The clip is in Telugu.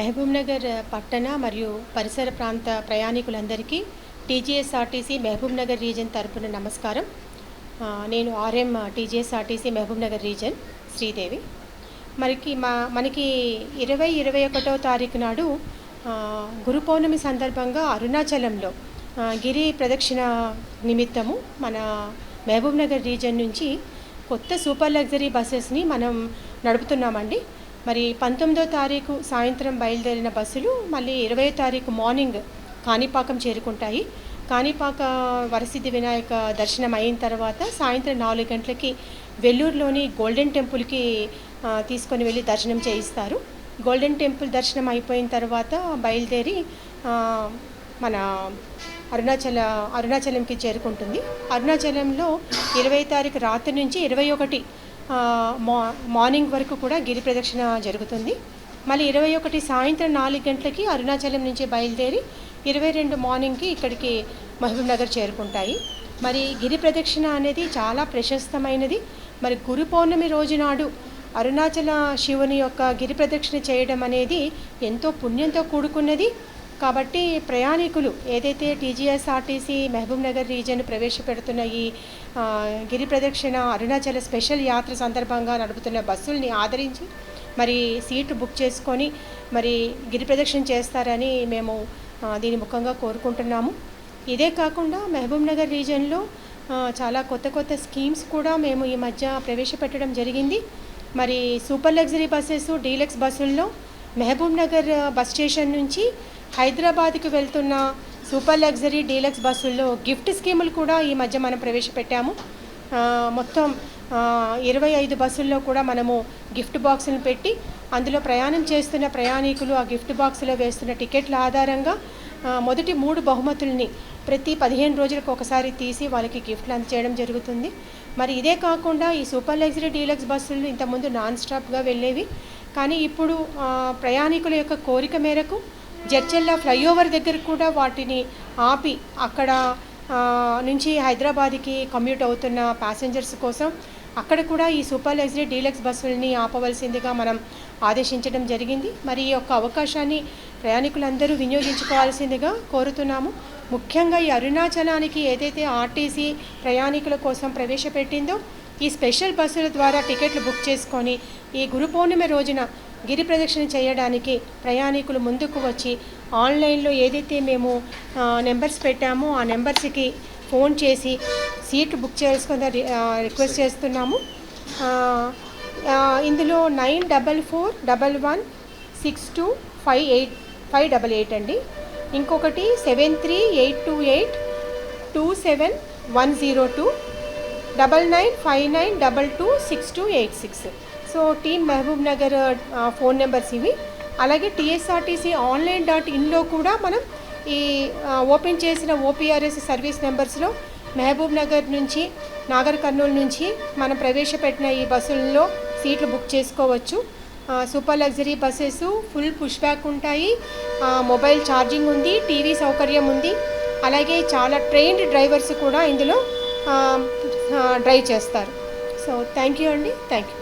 మహబూబ్నగర్ పట్టణ మరియు పరిసర ప్రాంత ప్రయాణికులందరికీ టీజీఎస్ఆర్టీసీ మహబూబ్నగర్ రీజన్ తరపున నమస్కారం. నేను RM TGSRTC Mahabubnagar reason Sridevi. మనకి 21వ తారీఖు నాడు గురు పౌర్ణమి సందర్భంగా అరుణాచలంలో గిరి ప్రదక్షిణ నిమిత్తము మన మహబూబ్నగర్ రీజన్ నుంచి కొత్త సూపర్ లగ్జరీ బస్సెస్ని మనం నడుపుతున్నామండి. మరి 19వ తారీఖు సాయంత్రం బయలుదేరిన బస్సులు మళ్ళీ 20వ తారీఖు మార్నింగ్ కాణిపాకం చేరుకుంటాయి. కాణిపాక వరసిద్ధి వినాయక దర్శనం అయిన తర్వాత సాయంత్రం 4 గంటలకి వెల్లూరులోని గోల్డెన్ టెంపుల్కి తీసుకొని వెళ్ళి దర్శనం చేయిస్తారు. గోల్డెన్ టెంపుల్ దర్శనం అయిపోయిన తర్వాత బయలుదేరి మన అరుణాచలంకి చేరుకుంటుంది. అరుణాచలంలో 20వ తారీఖు రాత్రి నుంచి 21 మార్నింగ్ వరకు కూడా గిరి ప్రదక్షిణ జరుగుతుంది. మళ్ళీ 21 సాయంత్రం 4 గంటలకి అరుణాచలం నుంచి బయలుదేరి 22 మార్నింగ్కి ఇక్కడికి మహబూబ్నగర్ చేరుకుంటాయి. మరి గిరి ప్రదక్షిణ అనేది చాలా ప్రశస్తమైనది. మరి గురు పౌర్ణమి రోజు నాడు అరుణాచల శివుని యొక్క గిరి ప్రదక్షిణ చేయడం అనేది ఎంతో పుణ్యంతో కూడుకున్నది. కాబట్టి ప్రయాణికులు ఏదైతే టీజీఎస్ఆర్టీసీ మహబూబ్నగర్ రీజన్ ప్రవేశపెడుతున్న ఈ గిరి ప్రదక్షిణ అరుణాచల స్పెషల్ యాత్ర సందర్భంగా నడుపుతున్న బస్సుల్ని ఆదరించి మరి సీటు బుక్ చేసుకొని మరి గిరి ప్రదక్షిణ చేస్తారని మేము దీని ముఖంగా కోరుకుంటున్నాము. ఇదే కాకుండా మహబూబ్నగర్ రీజన్లో చాలా కొత్త స్కీమ్స్ కూడా మేము ఈ మధ్య ప్రవేశపెట్టడం జరిగింది. మరి సూపర్ లగ్జరీ బస్సెస్, డీలక్స్ బస్సుల్లో మహబూబ్నగర్ బస్ స్టేషన్ నుంచి హైదరాబాద్కి వెళ్తున్న సూపర్ లగ్జరీ డీలక్స్ బస్సుల్లో గిఫ్ట్ స్కీములు కూడా ఈ మధ్య మనం ప్రవేశపెట్టాము. మొత్తం 25 బస్సుల్లో కూడా మనము గిఫ్ట్ బాక్సులను పెట్టి అందులో ప్రయాణం చేస్తున్న ప్రయాణికులు ఆ గిఫ్ట్ బాక్సులో వేస్తున్న టికెట్ల ఆధారంగా మొదటి 3 బహుమతుల్ని ప్రతి 15 రోజులకు ఒకసారి తీసి వాళ్ళకి గిఫ్ట్లు అందజేయడం జరుగుతుంది. మరి ఇదే కాకుండా ఈ సూపర్ లగ్జరీ డీలక్స్ బస్సులు ఇంతకుముందు నాన్ స్టాప్గా వెళ్ళేవి. కానీ ఇప్పుడు ప్రయాణికుల యొక్క కోరిక మేరకు జడ్చెల్ల ఫ్లైఓవర్ దగ్గర కూడా వాటిని ఆపి అక్కడ నుంచి హైదరాబాద్కి కమ్యూట్ అవుతున్న ప్యాసింజర్స్ కోసం అక్కడ కూడా ఈ సూపర్ లగ్జరీ డీలక్స్ బస్సులని ఆపవలసిందిగా మనం ఆదేశించడం జరిగింది. మరి ఈ యొక్క అవకాశాన్ని ప్రయాణికులందరూ వినియోగించుకోవాల్సిందిగా కోరుతున్నాము. ముఖ్యంగా ఈ అరుణాచలానికి ఏదైతే ఆర్టీసీ ప్రయాణికుల కోసం ప్రవేశపెట్టిందో ఈ స్పెషల్ బస్సుల ద్వారా టికెట్లు బుక్ చేసుకొని ఈ గురు పౌర్ణమి రోజున గిరి ప్రదక్షిణ చేయడానికి ప్రయాణికులు ముందుకు వచ్చి ఆన్లైన్లో ఏదైతే మేము నెంబర్స్ పెట్టామో ఆ నెంబర్స్కి ఫోన్ చేసి సీట్లు బుక్ చేసుకుని రిక్వెస్ట్ చేస్తున్నాము. ఇందులో 9411162588 అండి. ఇంకొకటి 7382827102 9959226286. So team Mahabubnagar phone numbers ఇవి. అలాగే టీఎస్ఆర్టీసీ online.inలో కూడా మనం ఈ ఓపెన్ చేసిన ఓపీఆర్ఎస్ సర్వీస్ నెంబర్స్లో మహబూబ్నగర్ నుంచి నాగర్ కర్నూలు నుంచి మనం ప్రవేశపెట్టిన ఈ బస్సుల్లో సీట్లు బుక్ చేసుకోవచ్చు. Super luxury buses full push back ఉంటాయి, మొబైల్ ఛార్జింగ్ ఉంది, టీవీ సౌకర్యం ఉంది. అలాగే చాలా ట్రైన్డ్ డ్రైవర్స్ కూడా ఇందులో డ్రైవ్ చేస్తారు. సో థ్యాంక్ యూ అండి. Thank you.